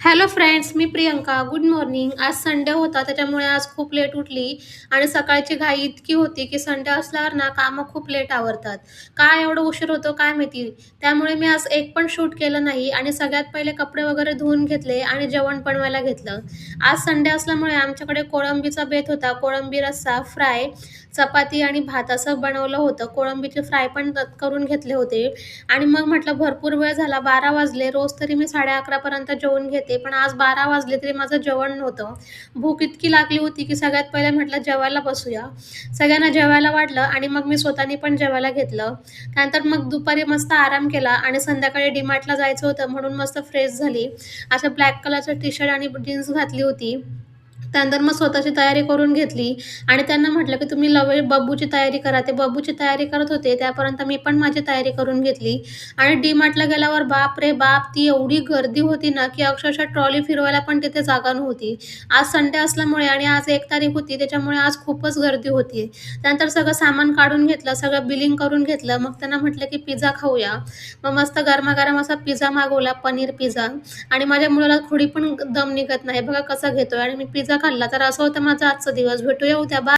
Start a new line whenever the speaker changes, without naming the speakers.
Hello friends, मी Priyanka. Good morning. आज Sunday होता त्याच्यामुळे आज खूप लेट उठली आणि सकाळची घाई इतकी होती, की संडे असल्यावर ना कामं खूप लेट आवरतात. काय एवढं उशीर होतो काय माहिती? त्यामुळे मी आज एक पण शूट केलं नाही आणि सगळ्यात पहिले कपडे वगैरे धुवून घेतले आणि जेवण बनवायला घेतलं. आज संडे असल्यामुळे आमच्याकडे कोळंबीचा बेत होता. कोळंबी रस्सा, फ्राय, चपाती आणि भात असं बनवलं होतं. कोळंबीचे फ्राय पण करून घेतले होते आणि मग म्हटलं भरपूर वेळ झाला, 12 वाजले. रोज तरी मी 11:30 पर्यंत जेवून घेते, पण आज 12 वाजले तरी माझं जेवण नव्हतं. भूक इतकी लागली होती, की सगळ्यात पहिले म्हटलं जेवायला बसूया. सगळ्यांना जेवायला वाढलं आणि मग मी स्वतःनी पण जेवायला घेतलं. त्यानंतर मग दुपारी मस्त आराम केला आणि संध्याकाळी डी-मार्टला जायचं होतं म्हणून मस्त फ्रेश झाली. असं ब्लॅक कलरचं टी-शर्ट आणि जीन्स घातली होती. त्यानंतर मग स्वतःची तयारी करून घेतली आणि त्यांना म्हटलं, की तुम्ही बब्बूची तयारी करा. ते बब्बूची तयारी करत होते, त्यापर्यंत मी पण माझी तयारी करून घेतली आणि डी-मार्टला गेल्यावर बापरे बाप! ती एवढी गर्दी होती ना, की अक्षरशः ट्रॉली फिरवायला पण तिथे जागा नव्हती. आज संडे असल्यामुळे आणि आज 1 तारीख होती, त्याच्यामुळे आज खूपच गर्दी होती. त्यानंतर सगळं सामान काढून घेतलं, सगळं बिलिंग करून घेतलं. मग त्यांना म्हटलं, की पिझ्झा खाऊया. मग मस्त गरमागरम असा पिझ्झा मागवला, पनीर पिझ्झा आणि माझ्या मुलाला थोडी पण दम निघत नाही. बघा कसा घेतोय आणि मी पिझ्झा खाल्ला. तर असं होतं माझा आजचा दिवस. भेटूया उद्या. बाय.